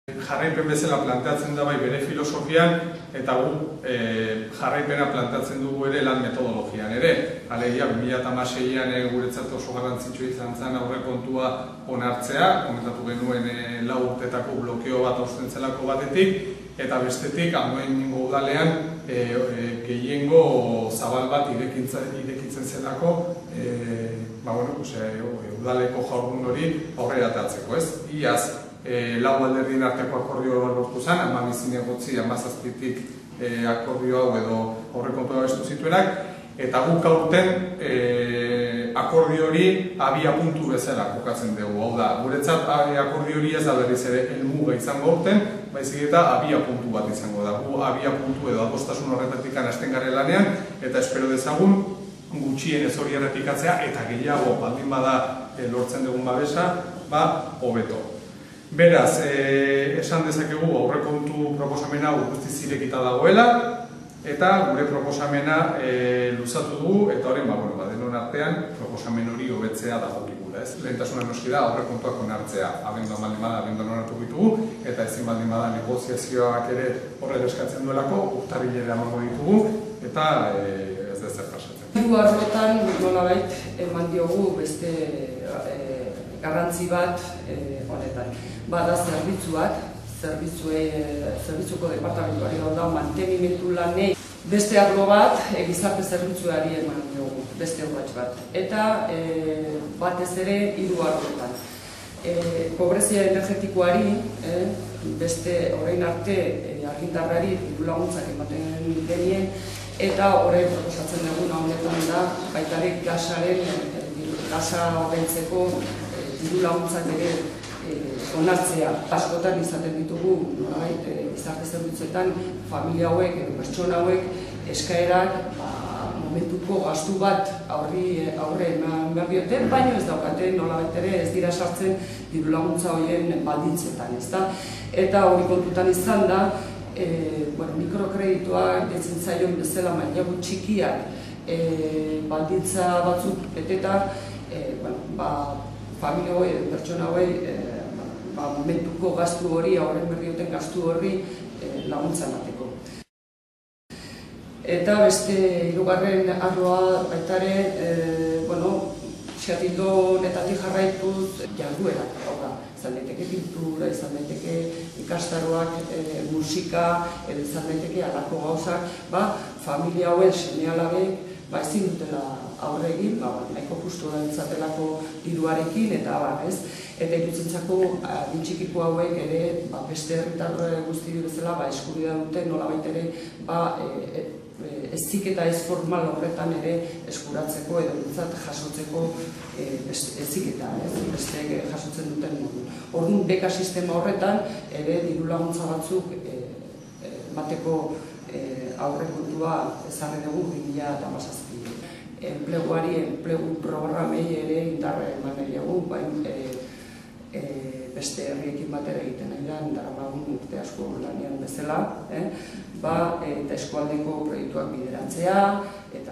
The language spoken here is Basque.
Jarraipen bezala planteatzen da bai bere filosofian, eta gu jarraipena planteatzen dugu ere lan metodologian ere. Alegia, 2016an guretzat oso garrantzitsua izan zen aurrekontua onartzea, komentatu genuen 4 urtetako blokeo bat aurrentzelako batetik, eta bestetik, Andoaingo udalean gehiengo zabal bat irekitzen zelako, udaleko jardun hori aurrera atatzeko, ez? Iaz, 4 alderdien arteko akordio lortu zen, 17-tik akordio hau edo aurrekontua babestu zituenak, eta guk aurten akordio hori abia puntu bezala kokatzen dugu. Hau da, guretzat akordio hori ez da berriz ere helmuga izango aurten, baizik eta abia puntu bat izango da. Gu abia puntu edo adostasun horretatik hasten garen lanean, eta espero dezagun gutxien ez hori errepikatzea, eta gehiago baldin bada lortzen dugun babesa, hobeto. Beraz, esan dezakegu aurrekontu proposamena guztiz irekita dagoela, eta gure proposamena luzatu dugu, eta horren, denon artean, proposamen hori hobetzea dagokigula, ez? Lehentasuna noski da aurrekontuak onartzea, abenduan baldin bada, abenduan onartu ditugu, eta ezin baldin bada negoziazioak ere horrela eskatzen duelako, urtarrilera emango ditugu, eta ez da zer pasatzen. Hiru arlotan nolabait eman diogu beste garrantzi bat honetan. Bada zerbitzuak, zerbitzuko departamentuari da mantenimendu lanei beste arlo bat gizarte zerbitzuari eman diogu, beste urrats bat. Eta batez ere 3 arlotan. Pobrezia energetikoari, beste orain arte argindarrari diru laguntzak ematen genien, eta orain proposatzen duguna honetan da baitarik gasa ordaintzeko diru laguntzak ere onartzea. Askotan izaten ditugu, gizarte zerbitzuetan, familia hauek, pertsona hauek, eskaerak momentuko gastu bat aurre eman behar diote, baina ez daukate nolabait ere ez dira sartzen diru laguntza horien baldintzetan, ezta? Eta hori kontutan izan da, mikrokreditua detzen zaion bezala mailago txikiak baldintza batzuk beteta, familia hori, pertsona hori, momentuko gastu hori, aurren berri duten gastu hori laguntza emateko. Eta beste 3. arloa baitare, xatildo honetatik jarraituz jarduerak, izan daiteke pintura, izan daiteke ikastaroak, musika, izan daiteke halako gauzak, familia hauen seme-alabek ezin dutela aurre egin, nahiko justu da ditzatelako diruarekin, eta ez? Eta iruditzako txikiko hauek ere beste herritar guzti bezala eskubidea dute nolabait ere heziketa ez formal horretan ere eskuratzeko edo jasotzeko heziketa, beste jasotzen duten modu. Orduan beka sistema horretan ere diru laguntza batzuk emateko aurrekontua ezarri dugu 2017. Enpleguari, enplegu programei ere indarra eman nahi dugu, beste herriekin batera egiten nahi da, daramagun urte asko lanean bezala, eta eskualdeko proiektuak bideratzea, eta